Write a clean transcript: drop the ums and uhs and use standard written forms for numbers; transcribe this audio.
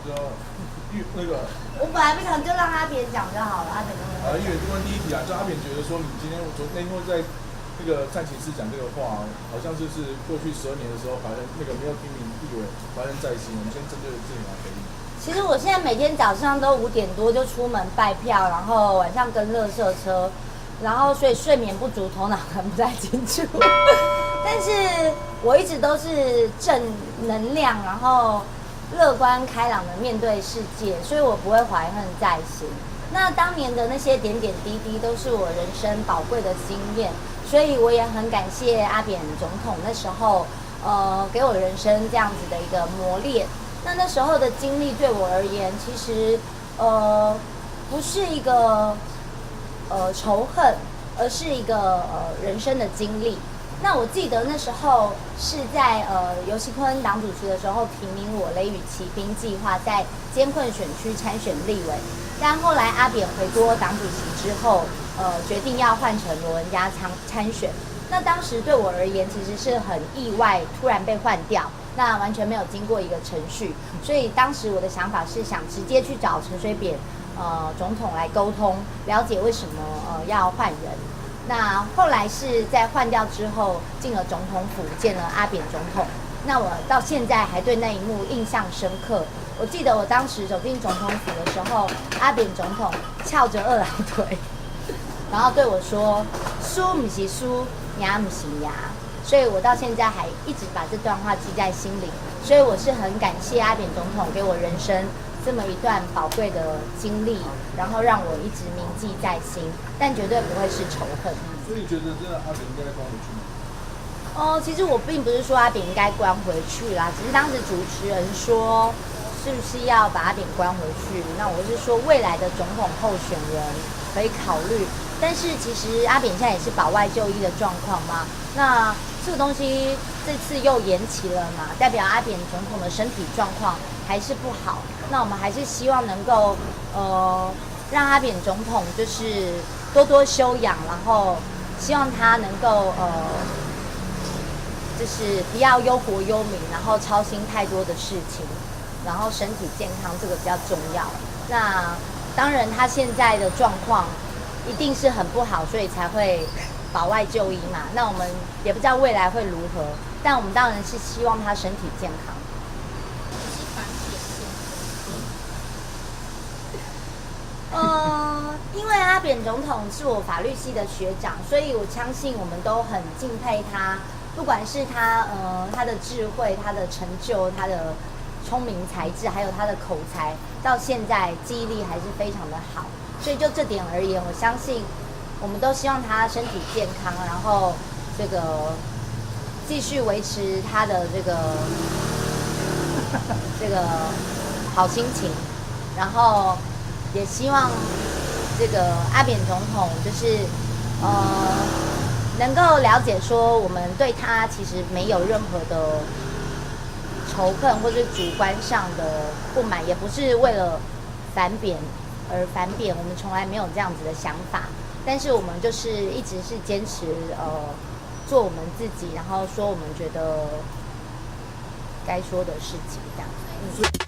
就那个我本来不想就让阿扁讲就好了，阿扁议员问第一题啊，就阿扁觉得说你今天那天会在那个战情室讲这个话，好像就是过去12年的时候，反正那个没有提名立委，反正在心。我们先针对这里来回应。其实我现在每天早上都5点多就出门拜票，然后晚上跟垃圾车，然后所以睡眠不足，头脑很不太清楚。但是我一直都是正能量，然后乐观开朗的面对世界，所以我不会怀恨在心。那当年的那些点点滴滴都是我人生宝贵的经验，所以我也很感谢阿扁总统那时候给我人生这样子的一个磨练。那时候的经历对我而言，其实不是一个仇恨，而是一个人生的经历。那我记得那时候是在游锡堃党主席的时候提名我雷雨骑兵计划在艰困选区参选立委，但后来阿扁回国党主席之后，决定要换成罗文嘉参选。那当时对我而言其实是很意外，突然被换掉，那完全没有经过一个程序，所以当时我的想法是想直接去找陈水扁总统来沟通，了解为什么要换人。那后来是在换掉之后，进了总统府见了阿扁总统。那我到现在还对那一幕印象深刻。我记得我当时走进总统府的时候，阿扁总统翘着2郎腿，然后对我说：“输不是输，牙不是牙。”所以我到现在还一直把这段话记在心里。所以我是很感谢阿扁总统给我人生这么一段宝贵的经历，然后让我一直铭记在心，但绝对不会是仇恨。所以你觉得真的阿扁应该关回去吗？其实我并不是说阿扁应该关回去啦，只是当时主持人说是不是要把阿扁关回去，那我是说未来的总统候选人可以考虑。但是其实阿扁现在也是保外就医的状况嘛，那这个东西这次又延期了嘛，代表阿扁总统的身体状况还是不好。那我们还是希望能够让阿扁总统就是多多休养，然后希望他能够就是不要忧国忧民，然后操心太多的事情，然后身体健康这个比较重要。那当然他现在的状况一定是很不好，所以才会保外就医嘛。那我们也不知道未来会如何，但我们当然是希望他身体健康。因为阿扁总统是我法律系的学长，所以我相信我们都很敬佩他，不管是他的智慧、他的成就、他的聪明才智，还有他的口才，到现在记忆力还是非常的好。所以就这点而言，我相信我们都希望他身体健康，然后这个继续维持他的这个好心情，然后也希望这个阿扁总统就是能够了解说，我们对他其实没有任何的仇恨或是主观上的不满，也不是为了反扁而反扁，我们从来没有这样子的想法。但是我们就是一直是坚持做我们自己，然后说我们觉得该说的事情这样子。